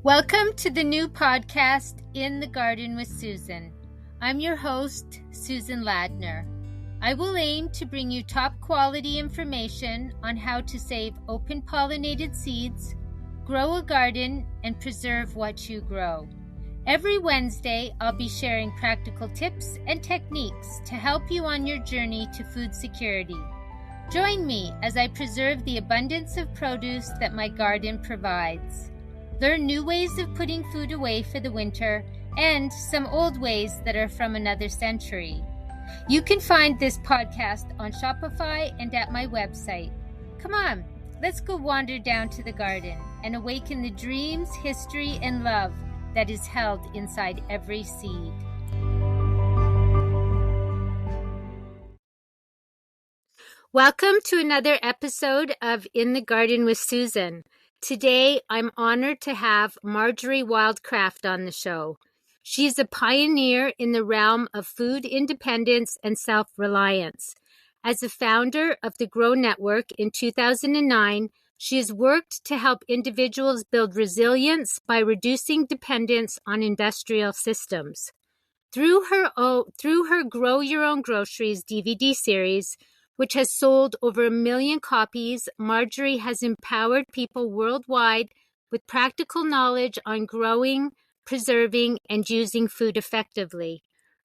Welcome to the new podcast, In the Garden with Susan. I'm your host, Susan Ladner. I will aim to bring you top quality information on how to save open pollinated seeds, grow a garden, and preserve what you grow. Every Wednesday, I'll be sharing practical tips and techniques to help you on your journey to food security. Join me as I preserve the abundance of produce that my garden provides. Learn new ways of putting food away for the winter and some old ways that are from another century. You can find this podcast on Shopify and at my website. Come on, let's go wander down to the garden and awaken the dreams, history, and love that is held inside every seed. Welcome to another episode of In the Garden with Susan. Today, I'm honored to have Marjory Wildcraft on the show. She's a pioneer in the realm of food independence and self-reliance. As a founder of the Grow Network in 2009, she has worked to help individuals build resilience by reducing dependence on industrial systems. Through her Grow Your Own Groceries DVD series, which has sold over 1 million copies, Marjory has empowered people worldwide with practical knowledge on growing, preserving, and using food effectively.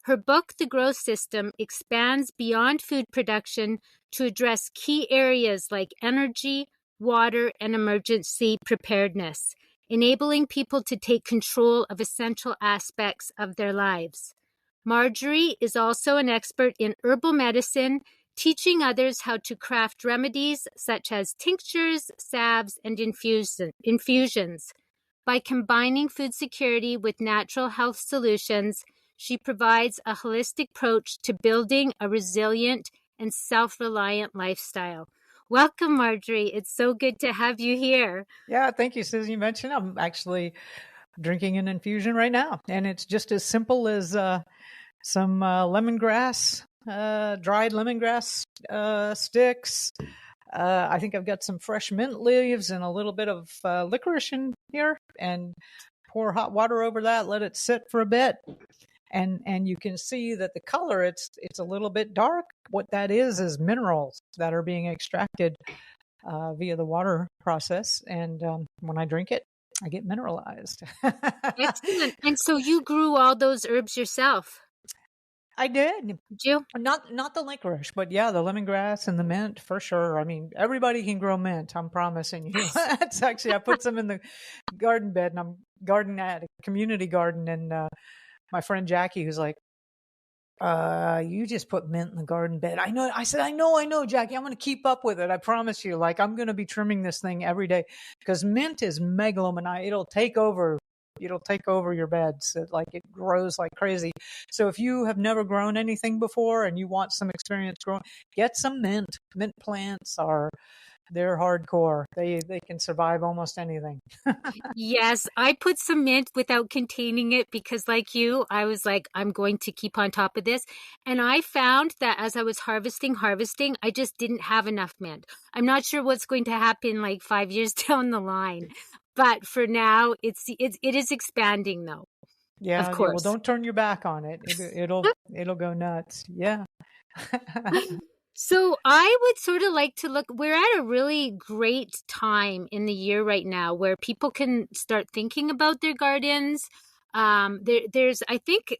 Her book, The Grow System, expands beyond food production to address key areas like energy, water, and emergency preparedness, enabling people to take control of essential aspects of their lives. Marjory is also an expert in herbal medicine, teaching others how to craft remedies such as tinctures, salves, and infusions. By combining food security with natural health solutions, she provides a holistic approach to building a resilient and self-reliant lifestyle. Welcome, Marjory. It's so good to have you here. Yeah, thank you, Susan. You mentioned I'm actually drinking an infusion right now, and it's just as simple as some lemongrass, dried lemongrass sticks. I think I've got some fresh mint leaves and a little bit of licorice in here, and pour hot water over that, let it sit for a bit. And you can see that the color, it's a little bit dark. What that is minerals that are being extracted via the water process. And when I drink it, I get mineralized. Excellent. And so you grew all those herbs yourself? I did. Did you? Not the licorice, but yeah, the lemongrass and the mint for sure. I mean, everybody can grow mint. I'm promising you. It's actually, I put some in the garden bed, and I'm gardening at a community garden, and my friend Jackie, who's like, you just put mint in the garden bed. I know. I said, I know, Jackie. I'm going to keep up with it. I promise you. Like, I'm going to be trimming this thing every day because mint is megalomaniac. It'll take over your beds. It grows like crazy. So if you have never grown anything before and you want some experience growing, get some mint. Mint plants they're hardcore. They can survive almost anything. Yes, I put some mint without containing it because like you, I was like, I'm going to keep on top of this. And I found that as I was harvesting, I just didn't have enough mint. I'm not sure what's going to happen like 5 years down the line. But for now, it is expanding though. Yeah, of course. Well, don't turn your back on it. It'll go nuts. Yeah. So I would sort of like to look, we're at a really great time in the year right now where people can start thinking about their gardens. There's, I think,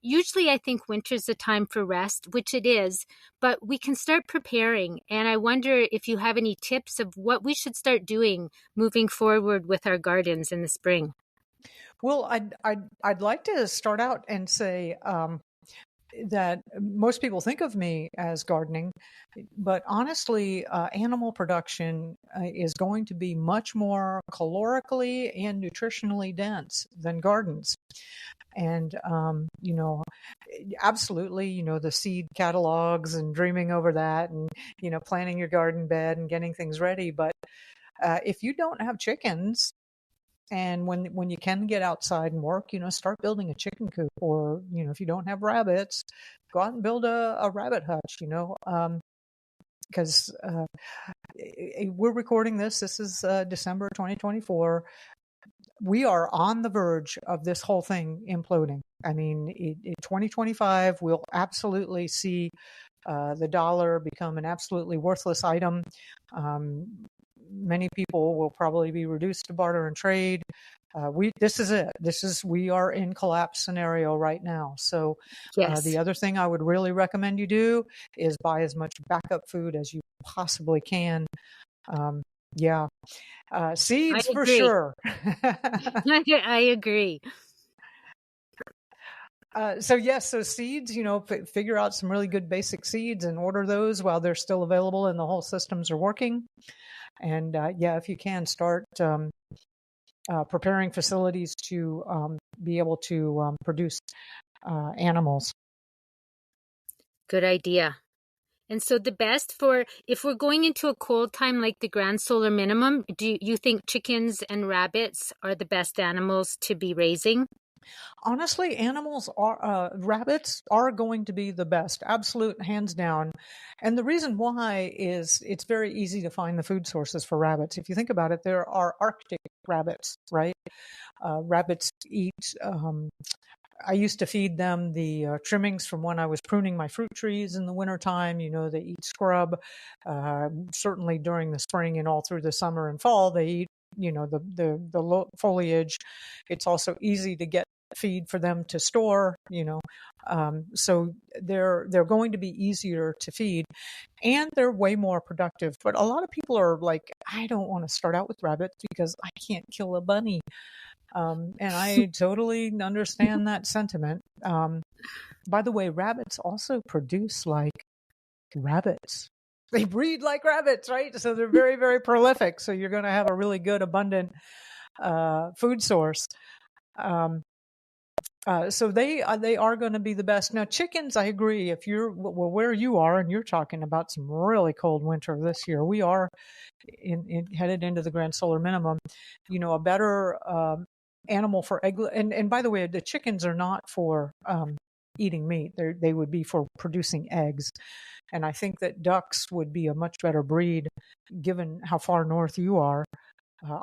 usually I think winter's a time for rest, which it is, but we can start preparing. And I wonder if you have any tips of what we should start doing moving forward with our gardens in the spring. Well, I'd like to start out and say, that most people think of me as gardening, but honestly, animal production is going to be much more calorically and nutritionally dense than gardens. And, absolutely, the seed catalogs and dreaming over that and, planning your garden bed and getting things ready. But if you don't have chickens, and when you can get outside and work, start building a chicken coop, or, if you don't have rabbits, go out and build a rabbit hutch, because we're recording this. This is December 2024. we are on the verge of this whole thing imploding. I mean, in 2025, we'll absolutely see the dollar become an absolutely worthless item. Many people will probably be reduced to barter and trade. This is it. We are in collapse scenario right now. So Yes. the other thing I would really recommend you do is buy as much backup food as you possibly can. Yeah. Seeds for sure. I agree. So yes, so seeds, figure out some really good basic seeds and order those while they're still available and the whole systems are working. And if you can, start preparing facilities to be able to produce animals. Good idea. And so the best if we're going into a cold time like the grand solar minimum, do you think chickens and rabbits are the best animals to be raising? Honestly, rabbits are going to be the best, absolute hands down. And the reason why is it's very easy to find the food sources for rabbits. If you think about it, there are Arctic rabbits, right? Rabbits eat, I used to feed them the trimmings from when I was pruning my fruit trees in the wintertime. They eat scrub. Certainly during the spring and all through the summer and fall, they eat, the foliage. It's also easy to get feed for them to store, so they're going to be easier to feed, and they're way more productive. But a lot of people are like, I don't want to start out with rabbits because I can't kill a bunny. And I totally understand that sentiment. By the way, rabbits also produce like rabbits. They breed like rabbits, right? So they're very, very prolific. So you're going to have a really good, abundant food source. So they are going to be the best. Now, chickens, I agree. If you're where you are, and you're talking about some really cold winter this year, we are headed into the grand solar minimum. A better animal for egg. And by the way, the chickens are not for eating meat. They would be for producing eggs. And I think that ducks would be a much better breed, given how far north you are.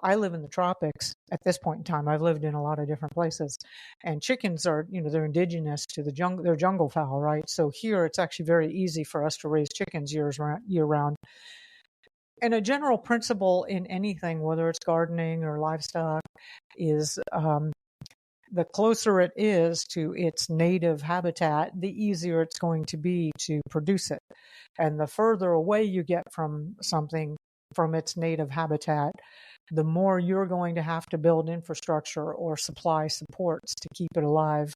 I live in the tropics at this point in time. I've lived in a lot of different places, and chickens are, they're indigenous to the jungle. They're jungle fowl, right? So here it's actually very easy for us to raise chickens year round. And a general principle in anything, whether it's gardening or livestock, is the closer it is to its native habitat, the easier it's going to be to produce it. And the further away you get from something from its native habitat, the more you're going to have to build infrastructure or supply supports to keep it alive.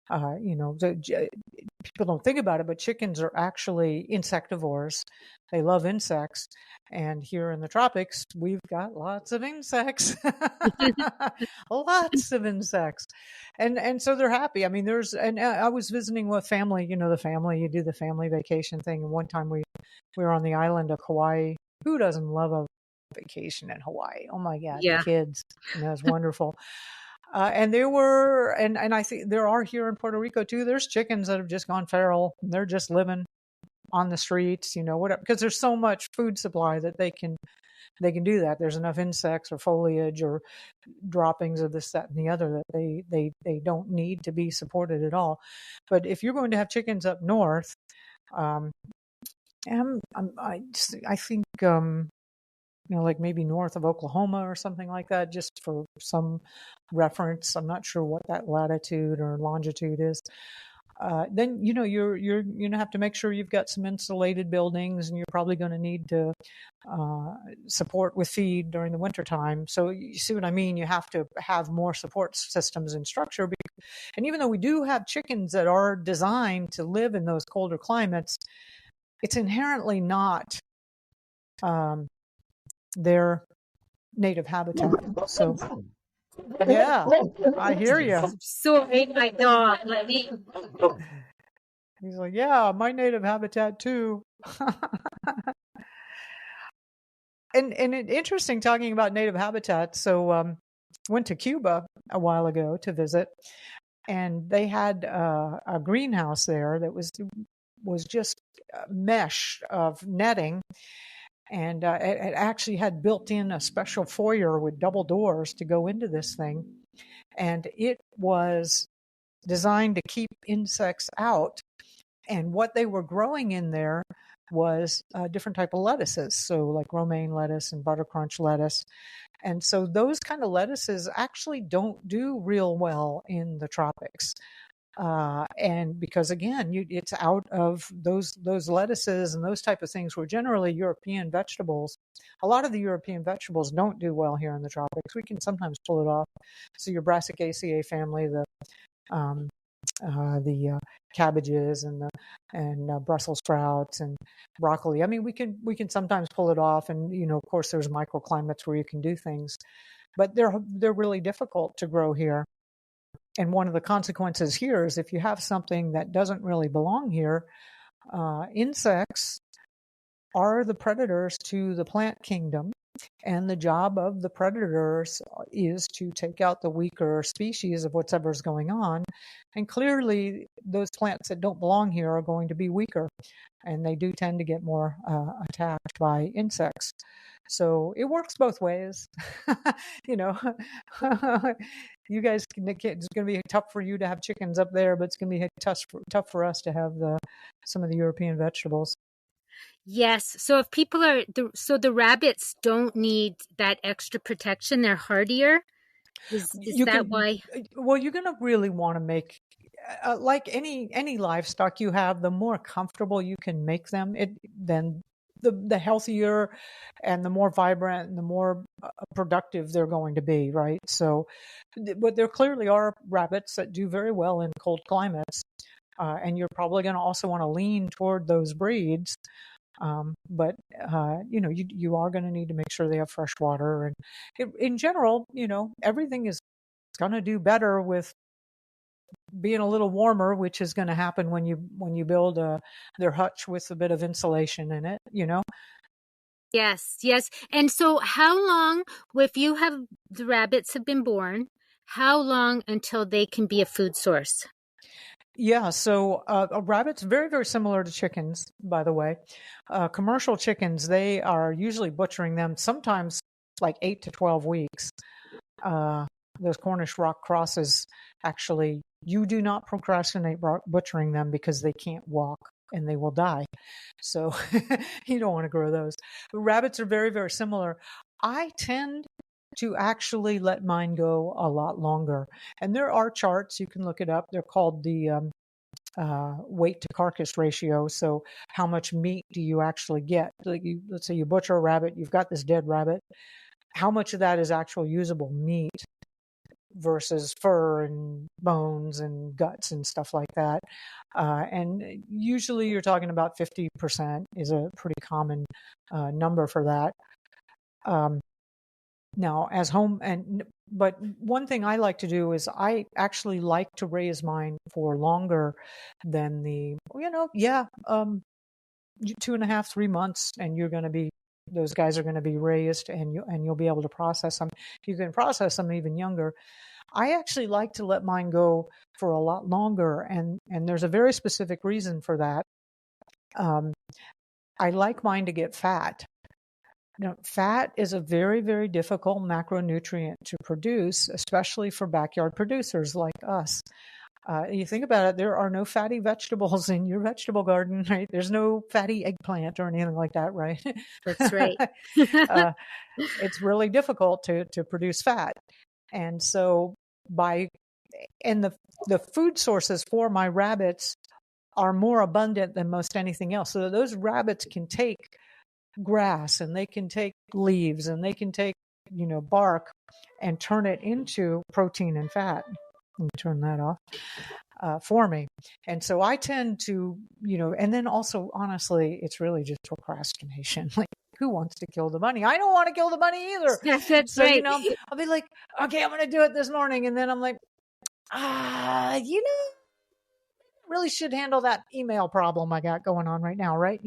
People don't think about it, but chickens are actually insectivores. They love insects. And here in the tropics, we've got lots of insects, lots of insects. And so they're happy. I mean, I was visiting with family, you do the family vacation thing. And one time we were on the island of Hawaii. Who doesn't love a vacation in Hawaii? Oh my God, Yeah. the kids, it's wonderful. And there were, and I think there are here in Puerto Rico too. There's chickens that have just gone feral. They're just living on the streets, whatever, because there's so much food supply that they can do that. There's enough insects or foliage or droppings of this, that, and the other that they don't need to be supported at all. But if you're going to have chickens up north, I think like maybe north of Oklahoma or something like that, just for some reference. I'm not sure what that latitude or longitude is. Then you're going to have to make sure you've got some insulated buildings, and you're probably going to need to support with feed during the wintertime. So you see what I mean? You have to have more support systems and structure. And even though we do have chickens that are designed to live in those colder climates, it's inherently not their native habitat. So yeah, I hear you. Sorry, my dog. Let me. He's like, yeah, my native habitat too. and interesting talking about native habitat. So went to Cuba a while ago to visit, and they had a greenhouse there that was just a mesh of netting. And it actually had built in a special foyer with double doors to go into this thing. And it was designed to keep insects out. And what they were growing in there was different type of lettuces, so like romaine lettuce and buttercrunch lettuce. And so those kind of lettuces actually don't do real well in the tropics. And because again, it's out of those lettuces and those type of things were generally European vegetables. A lot of the European vegetables don't do well here in the tropics. We can sometimes pull it off. So your Brassicaceae family, um, the cabbages and Brussels sprouts and broccoli. I mean, we can sometimes pull it off, and of course, there's microclimates where you can do things, but they're really difficult to grow here. And one of the consequences here is if you have something that doesn't really belong here, insects are the predators to the plant kingdom. And the job of the predators is to take out the weaker species of whatever's going on. And clearly, those plants that don't belong here are going to be weaker. And they do tend to get more attacked by insects. So it works both ways. you know, you guys, it's going to be tough for you to have chickens up there, but it's going to be tough for us to have some of the European vegetables. Yes. So if people so the rabbits don't need that extra protection, they're hardier. Is that why? Well, you're going to really want to make, like any livestock you have, the more comfortable you can make them, then the healthier and the more vibrant and the more productive they're going to be, right? So, but there clearly are rabbits that do very well in cold climates, and you're probably going to also want to lean toward those breeds. But you are going to need to make sure they have fresh water, and in general, everything is going to do better with being a little warmer, which is going to happen when you build their hutch with a bit of insulation in it. Yes, yes. And so, how long, if the rabbits have been born, how long until they can be a food source? Yeah, so a rabbit's very, very similar to chickens, by the way. Commercial chickens, they are usually butchering them sometimes like 8 to 12 weeks. Those Cornish rock crosses, actually, you do not procrastinate butchering them because they can't walk and they will die. So you don't want to grow those. But rabbits are very, very similar. I tend to actually let mine go a lot longer. And there are charts, you can look it up. They're called the weight to carcass ratio. So how much meat do you actually get? Let's say you butcher a rabbit, you've got this dead rabbit. How much of that is actual usable meat versus fur and bones and guts and stuff like that? And usually you're talking about 50% is a pretty common number for that. Now, but one thing I like to do is I actually like to raise mine for longer than 2.5, 3 months, and those guys are going to be raised, and you'll be able to process them. You can process them even younger. I actually like to let mine go for a lot longer, and there's a very specific reason for that. I like mine to get fat. Fat is a very, very difficult macronutrient to produce, especially for backyard producers like us. You think about it, there are no fatty vegetables in your vegetable garden, right? There's no fatty eggplant or anything like that, right? That's right. It's really difficult to produce fat. And so the food sources for my rabbits are more abundant than most anything else. So those rabbits can take grass and they can take leaves and they can take bark and turn it into protein and fat. Let me turn that off for me. And so I tend to and then also honestly it's really just procrastination. Like, who wants to kill the bunny? I don't want to kill the bunny either. That's so right. I'll be like, okay, I'm going to do it this morning, and then I'm like, really should handle that email problem I got going on right now, right?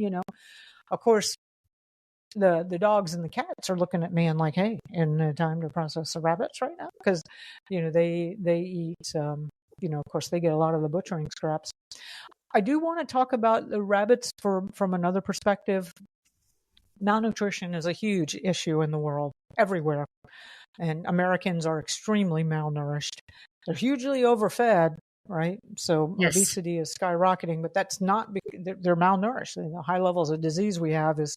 Of course, the dogs and the cats are looking at me and like, hey, isn't time to process the rabbits right now? Because they eat of course they get a lot of the butchering scraps. I do want to talk about the rabbits from another perspective. malnutrition is a huge issue in the world, everywhere. And Americans are extremely malnourished. They're hugely overfed, right? So Yes. obesity is skyrocketing, but that's not, they're malnourished. The high levels of disease we have is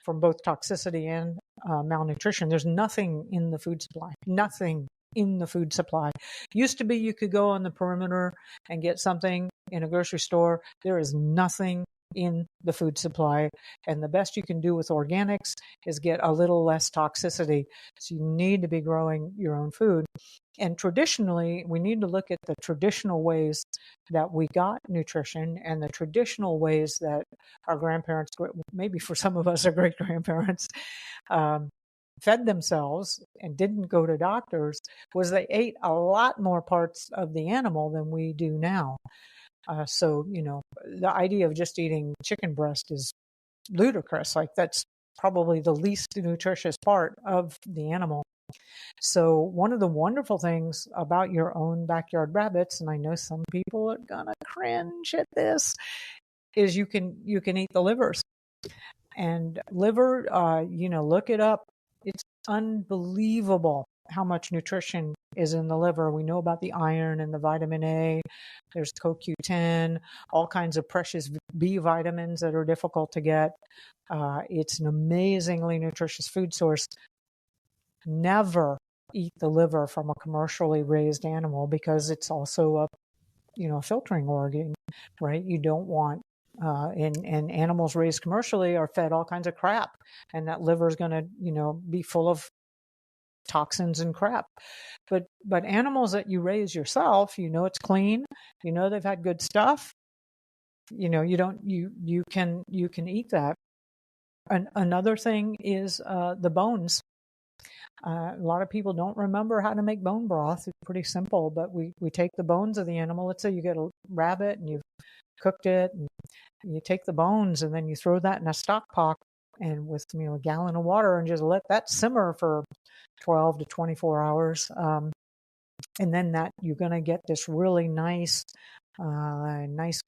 from both toxicity and malnutrition. There's nothing in the food supply, nothing in the food supply. Used to be you could go on the perimeter and get something in a grocery store. There is nothing in the food supply. And the best you can do with organics is get a little less toxicity. So you need to be growing your own food. And traditionally, we need to look at the traditional ways that we got nutrition and the traditional ways that our grandparents, maybe for some of us, our great grandparents, fed themselves and didn't go to doctors, was they ate a lot more parts of the animal than we do now. So, the idea of just eating chicken breast is ludicrous. Like, that's probably the least nutritious part of the animal. So one of the wonderful things about your own backyard rabbits, and I know some people are gonna cringe at this, is you can eat the livers. And liver, look it up. It's unbelievable how much nutrition is in the liver. We know about the iron and the vitamin A. There's CoQ10, all kinds of precious B vitamins that are difficult to get. It's an amazingly nutritious food source. Never eat the liver from a commercially raised animal because it's also a filtering organ, right? You don't want and animals raised commercially are fed all kinds of crap, and that liver is going to be full of toxins and crap. But animals that you raise yourself, it's clean, they've had good stuff, you can eat that. Another thing is the bones. A lot of people don't remember how to make bone broth. It's pretty simple, but we take the bones of the animal. Let's say you get a rabbit and you've cooked it, and you take the bones and then you throw that in a stock pot and with a gallon of water and just let that simmer for 12 to 24 hours. And then that you're going to get this really nice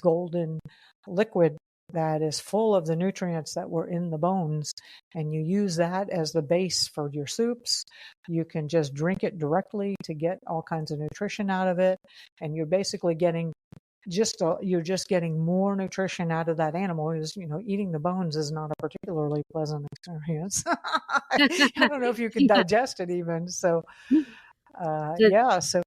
golden liquid that is full of the nutrients that were in the bones, and you use that as the base for your soups. You can just drink it directly to get all kinds of nutrition out of it, and you're basically getting you're just getting more nutrition out of that animal. Eating the bones is not a particularly pleasant experience. I don't know if you can digest it even. So, yeah. So,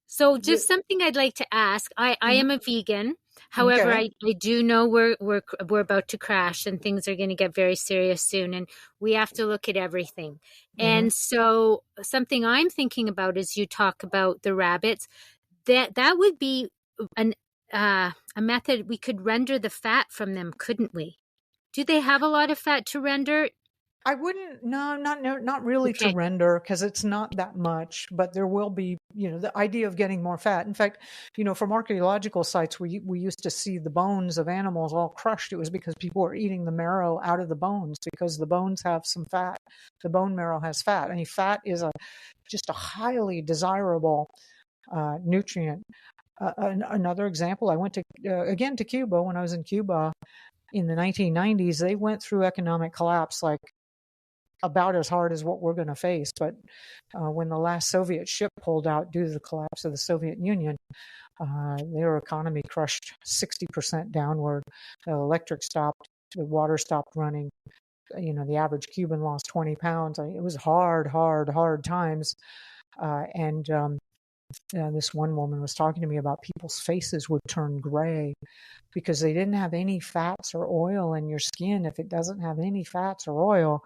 So just something I'd like to ask. I am a vegan. However, okay. I do know we're about to crash and things are going to get very serious soon, and we have to look at everything. And so something I'm thinking about is you talk about the rabbits. That would be a method we could render the fat from them, couldn't we? Do they have a lot of fat to render? I wouldn't, no, not really to Okay. render, because it's not that much, but there will be, the idea of getting more fat. In fact, from archaeological sites, we used to see the bones of animals all crushed. It was because people were eating the marrow out of the bones, because the bones have some fat. The bone marrow has fat. I mean, fat is just a highly desirable nutrient. Another example, I went to, again, to Cuba. When I was in Cuba in the 1990s, they went through economic collapse like about as hard as what we're going to face. But when the last Soviet ship pulled out due to the collapse of the Soviet Union, their economy crushed 60% downward. The electric stopped, the water stopped running. The average Cuban lost 20 pounds. It was hard times. And this one woman was talking to me about people's faces would turn gray because they didn't have any fats or oil in your skin. If it doesn't have any fats or oil,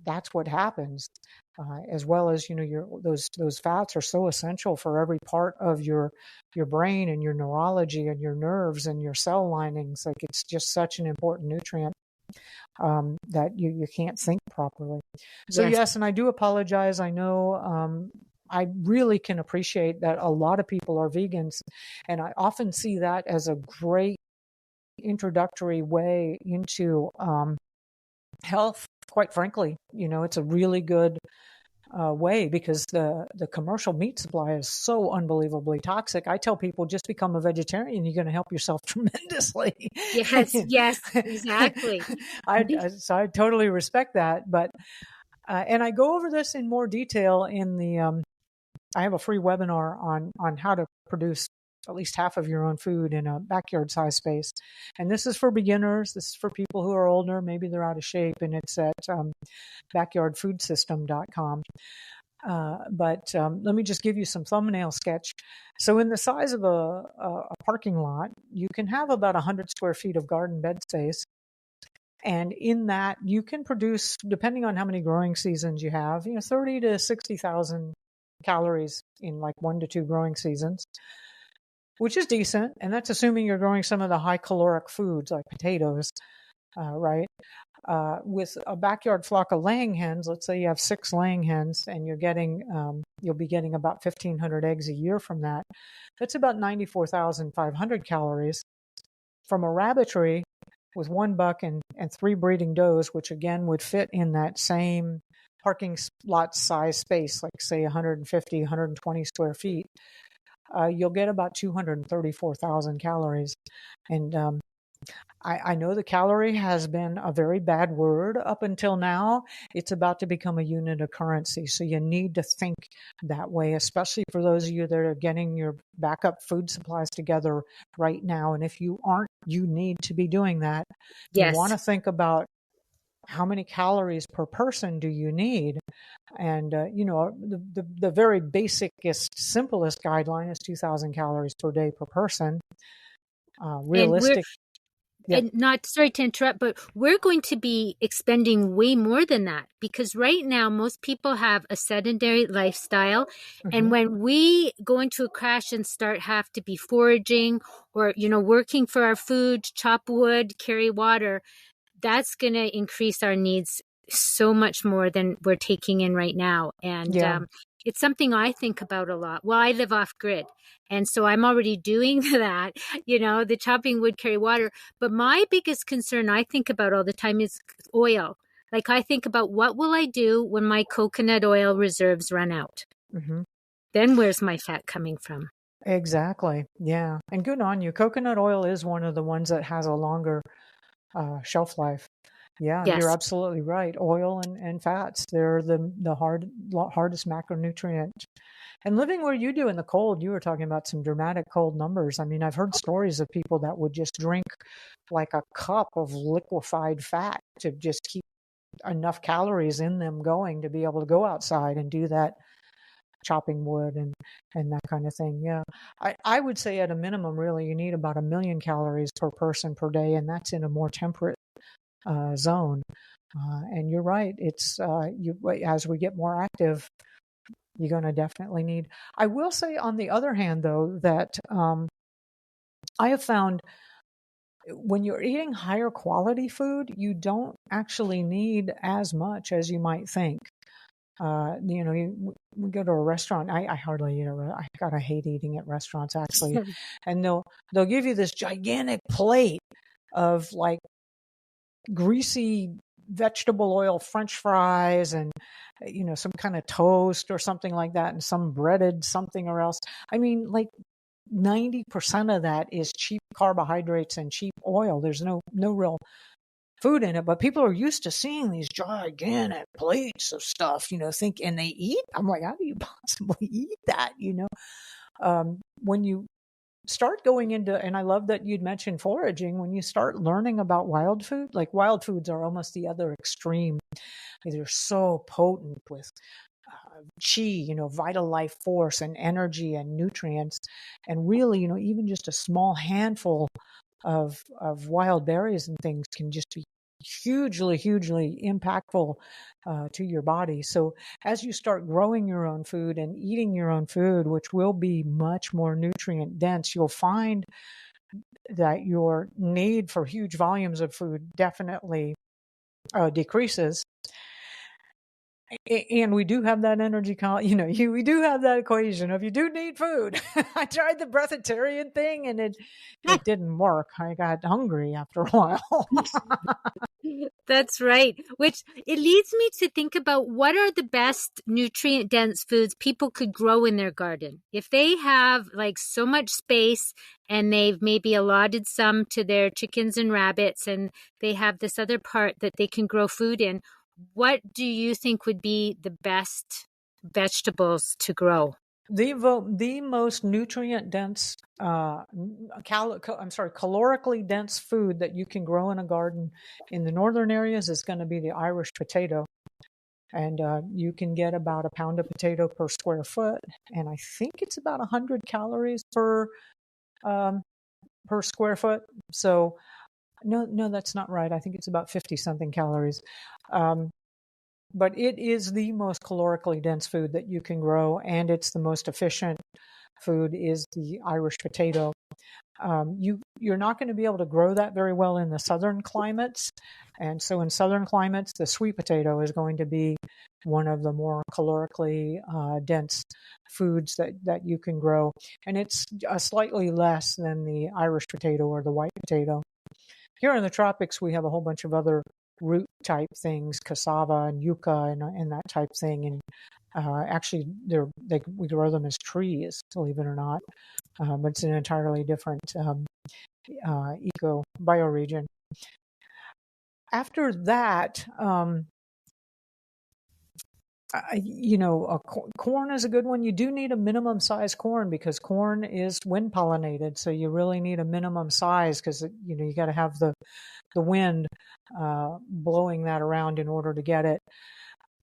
that's what happens. As well as those fats are so essential for every part of your brain and your neurology and your nerves and your cell linings. Like, it's just such an important nutrient that you can't think properly. So yes, and I do apologize. I know I really can appreciate that a lot of people are vegans, and I often see that as a great introductory way into health. Quite frankly, it's a really good way, because the commercial meat supply is so unbelievably toxic. I tell people, just become a vegetarian. You're going to help yourself tremendously. Yes, yes, exactly. So I totally respect that. But and I go over this in more detail in the. I have a free webinar on how to produce at least half of your own food in a backyard size space. And this is for beginners. This is for people who are older. Maybe they're out of shape, and it's at backyardfoodsystem.com. But let me just give you some thumbnail sketch. So in the size of a parking lot, you can have about 100 square feet of garden bed space. And in that, you can produce, depending on how many growing seasons you have, 30 to 60,000 calories in like 1 to 2 growing seasons, which is decent. And that's assuming you're growing some of the high caloric foods like potatoes, right? With a backyard flock of laying hens, let's say you have 6 laying hens and you'll be getting about 1,500 eggs a year from that. That's about 94,500 calories. From a rabbitry with 1 buck and 3 breeding does, which again would fit in that same parking lot size space, like say 150, 120 square feet, you'll get about 234,000 calories. And I know the calorie has been a very bad word up until now. It's about to become a unit of currency. So you need to think that way, especially for those of you that are getting your backup food supplies together right now. And if you aren't, you need to be doing that. You want to think about how many calories per person do you need? And, the very basicest, simplest guideline is 2,000 calories per day per person. Realistic. And not, sorry to interrupt, but we're going to be expending way more than that, because right now most people have a sedentary lifestyle. Mm-hmm. And when we go into a crash and have to be foraging or, working for our food, chop wood, carry water, that's going to increase our needs so much more than we're taking in right now. And it's something I think about a lot. Well, I live off grid. And so I'm already doing that, the chopping wood, carry water. But my biggest concern I think about all the time is oil. Like I think about, what will I do when my coconut oil reserves run out? Mm-hmm. Then where's my fat coming from? Exactly. Yeah. And good on you. Coconut oil is one of the ones that has a longer shelf life. Yeah, yes. You're absolutely right. Oil and fats, they're the hardest macronutrient. And living where you do in the cold, you were talking about some dramatic cold numbers. I mean, I've heard stories of people that would just drink like a cup of liquefied fat to just keep enough calories in them going to be able to go outside and do that chopping wood and that kind of thing. Yeah. I would say at a minimum, really, you need about 1 million calories per person per day, and that's in a more temperate zone. And you're right. It's as we get more active, you're going to definitely need. I will say, on the other hand, though, that I have found when you're eating higher quality food, you don't actually need as much as you might think. We go to a restaurant. I hardly eat I gotta hate eating at restaurants, actually. And they'll give you this gigantic plate of like greasy vegetable oil French fries and some kind of toast or something like that, and some breaded something or else. I mean, like 90% of that is cheap carbohydrates and cheap oil. There's no real food in it, but people are used to seeing these gigantic plates of stuff, and they eat. I'm like, how do you possibly eat that? When you start going into, and I love that you'd mentioned foraging, when you start learning about wild food, like wild foods are almost the other extreme. They're so potent with chi, vital life force and energy and nutrients. And really, even just a small handful of wild berries and things can just be hugely impactful to your body. So as you start growing your own food and eating your own food, which will be much more nutrient dense, you'll find that your need for huge volumes of food definitely decreases. And we do have that energy, we do have that equation of you do need food. I tried the breatharian thing and it didn't work. I got hungry after a while. That's right. Which it leads me to think about what are the best nutrient dense foods people could grow in their garden. If they have like so much space and they've maybe allotted some to their chickens and rabbits and they have this other part that they can grow food in, what do you think would be the best vegetables to grow? The most nutrient dense, calorically dense food that you can grow in a garden in the northern areas is going to be the Irish potato. And you can get about a pound of potato per square foot. And I think it's about 100 calories per square foot. So no, that's not right. I think it's about 50 something calories. But it is the most calorically dense food that you can grow, and it's the most efficient food is the Irish potato. You're not going to be able to grow that very well in the southern climates. And so in southern climates, the sweet potato is going to be one of the more calorically dense foods that you can grow. And it's slightly less than the Irish potato or the white potato. Here in the tropics, we have a whole bunch of other root type things, cassava and yucca and that type thing. And actually, we grow them as trees, believe it or not. But it's an entirely different bioregion. After that, corn is a good one. You do need a minimum size corn because corn is wind pollinated. So you really need a minimum size because, you got to have the wind blowing that around in order to get it.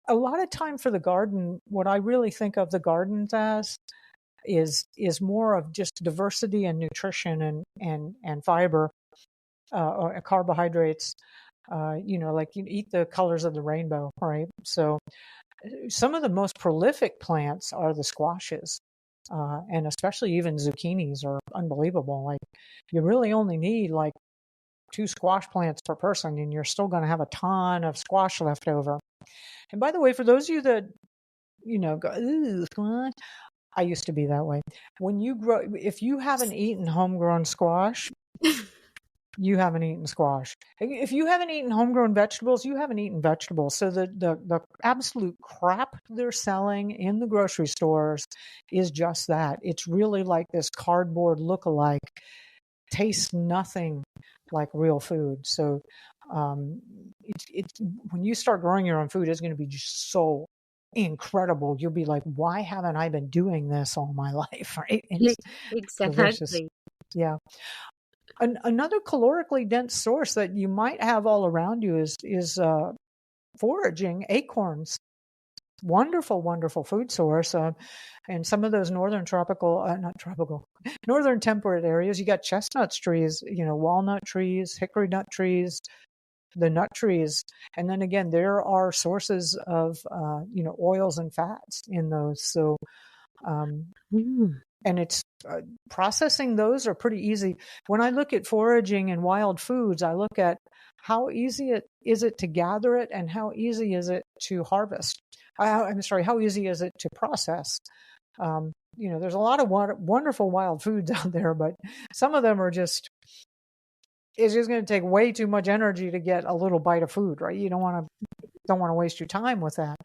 A lot of time for the garden, what I really think of the gardens as is more of just diversity and nutrition and fiber or carbohydrates. Like you eat the colors of the rainbow, right? So some of the most prolific plants are the squashes, and especially even zucchinis are unbelievable. Like you really only need like 2 squash plants per person, and you're still going to have a ton of squash left over. And by the way, for those of you that go, ooh, squash, I used to be that way. If you haven't eaten homegrown squash, you haven't eaten squash. If you haven't eaten homegrown vegetables, you haven't eaten vegetables. So the absolute crap they're selling in the grocery stores is just that. It's really like this cardboard look-alike. Tastes nothing like real food. So it's when you start growing your own food, it's going to be just so incredible. You'll be like, why haven't I been doing this all my life? Right? It's delicious. Exactly. Yeah. Another calorically dense source that you might have all around you is foraging, acorns. Wonderful, wonderful food source. And some of those northern northern temperate areas, you got chestnuts trees, walnut trees, hickory nut trees, the nut trees. And then again, there are sources of, oils and fats in those. So, and it's processing those are pretty easy. When I look at foraging and wild foods, I look at how easy is it to gather it and how easy is it to harvest. How easy is it to process? There's a lot of wonderful wild foods out there, but some of them are it's just going to take way too much energy to get a little bite of food, right? You don't want to waste your time with that.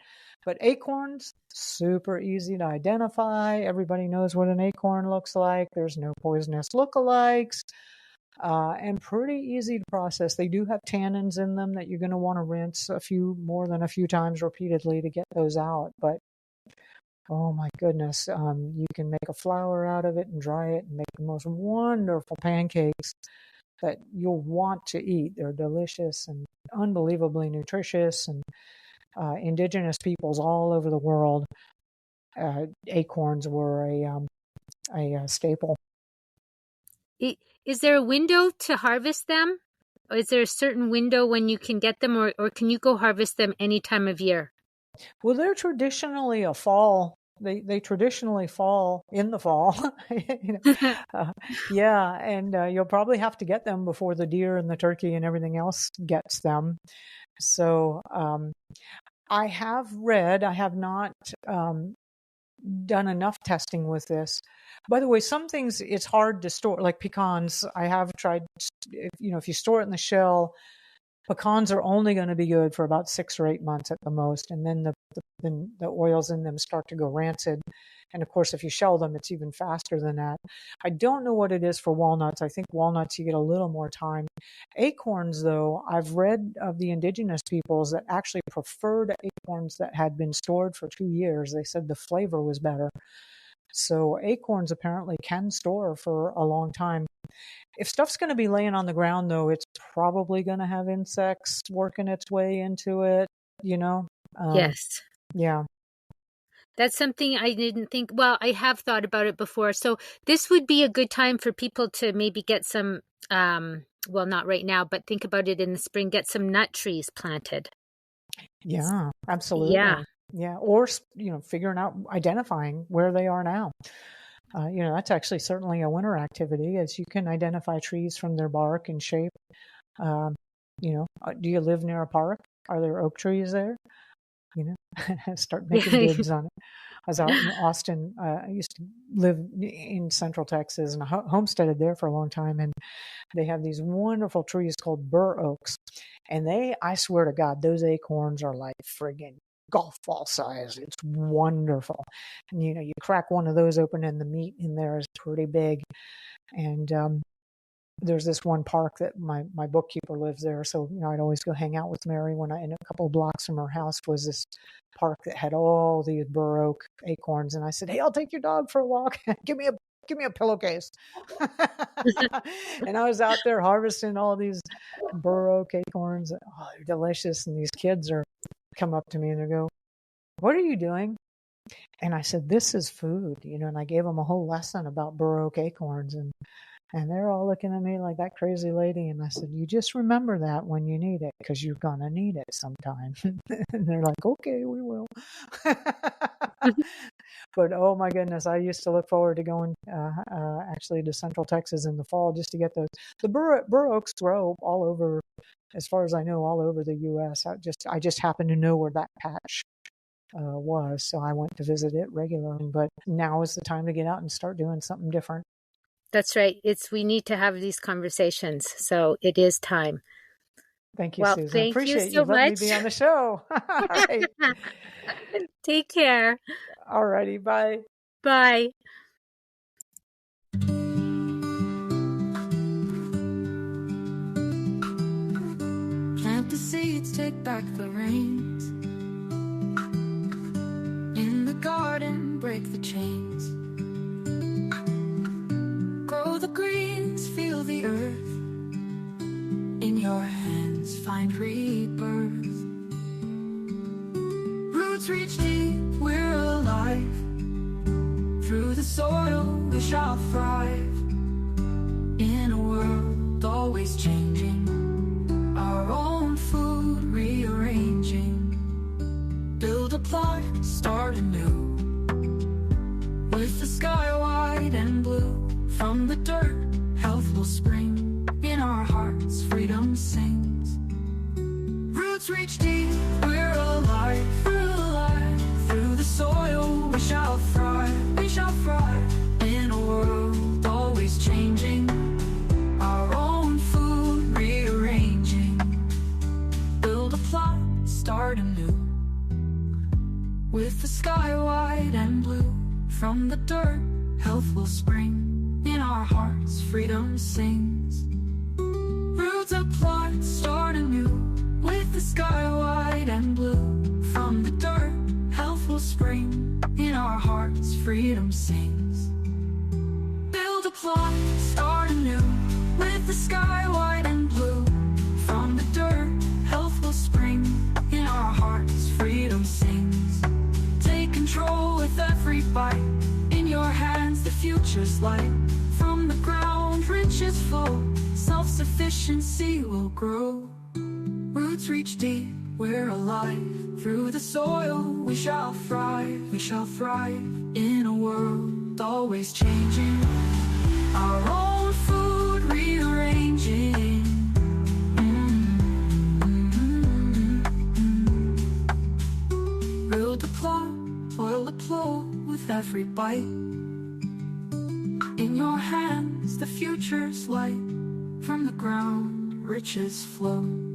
But acorns, super easy to identify. Everybody knows what an acorn looks like. There's no poisonous lookalikes, and pretty easy to process. They do have tannins in them that you're going to want to rinse more than a few times repeatedly to get those out. But oh my goodness, you can make a flour out of it and dry it and make the most wonderful pancakes that you'll want to eat. They're delicious and unbelievably nutritious, and indigenous peoples all over the world, acorns were a staple. Is there a window to harvest them? Or is there a certain window when you can get them, or can you go harvest them any time of year? Well, they're traditionally a fall. They traditionally fall in the fall. Yeah, and you'll probably have to get them before the deer and the turkey and everything else gets them. So I have read, I have not done enough testing with this. By the way, some things it's hard to store, like pecans. I have tried, if you store it in the shell, pecans are only going to be good for about 6 or 8 months at the most, and then the oils in them start to go rancid. And of course, if you shell them, it's even faster than that. I don't know what it is for walnuts. I think walnuts you get a little more time. Acorns, though, I've read of the indigenous peoples that actually preferred acorns that had been stored for 2 years. They said the flavor was better. So acorns apparently can store for a long time. If stuff's going to be laying on the ground, though, it's probably going to have insects working its way into it, Yes. Yeah. That's something I didn't think. Well, I have thought about it before. So this would be a good time for people to maybe get some, well, not right now, but think about it in the spring, get some nut trees planted. Yeah, absolutely. Yeah. Or, identifying where they are now. That's actually certainly a winter activity, as you can identify trees from their bark and shape. Do you live near a park? Are there oak trees there? Start making bids on it. I was out in Austin. I used to live in Central Texas and homesteaded there for a long time. And they have these wonderful trees called bur oaks. And I swear to God, those acorns are like friggin' golf ball size. It's wonderful. And, you crack one of those open and the meat in there is pretty big. And there's this one park that my bookkeeper lives there. So, I'd always go hang out with Mary in a couple of blocks from her house was this park that had all these bur oak acorns. And I said, hey, I'll take your dog for a walk. Give me a pillowcase. And I was out there harvesting all these bur oak acorns. Oh, they're delicious. And these kids come up to me and they go, what are you doing? And I said, this is food, and I gave them a whole lesson about bur oak acorns. And they're all looking at me like that crazy lady. And I said, you just remember that when you need it, because you're going to need it sometime. And they're like, okay, we will. But, oh, my goodness, I used to look forward to going actually to Central Texas in the fall just to get those. The bur oaks grow all over, as far as I know, all over the U.S. I just happen to know where that patch was. So I went to visit it regularly. But now is the time to get out and start doing something different. That's right. We need to have these conversations. So it is time. Thank you, Susan. Thank Appreciate you so much. Letting me be on the show. All right. Take care. All righty. Bye. Bye. Plant the seeds, take back the reins. In the garden, break the chains. Grow the greens, feel the earth. In your hands, find rebirth. Roots reach deep, we're alive. Through the soil, we shall thrive. In a world always changing, our own food rearranging. Build a plot, start anew. With the sky wide and blue. From the dirt, health will spring. In our hearts, freedom sings. Roots reach deep, we're alive. Through the soil, we shall thrive. We shall thrive. In a world always changing, our own food rearranging. Build a plot, start anew. With the sky wide and blue. From the dirt, health will spring. In our hearts, freedom sings. Roots a plot, start anew. With the sky wide and blue. From the dirt, health will spring. In our hearts, freedom sings. Build a plot, start anew. With the sky wide and blue. From the dirt, health will spring. In our hearts, freedom sings. Take control with every bite. In your hands, the future's light. From the ground, riches flow. Self-sufficiency will grow. Roots reach deep, we're alive. Through the soil, we shall thrive. We shall thrive. In a world always changing, our own food rearranging. bite. In your hands the future's light, from the ground riches flow.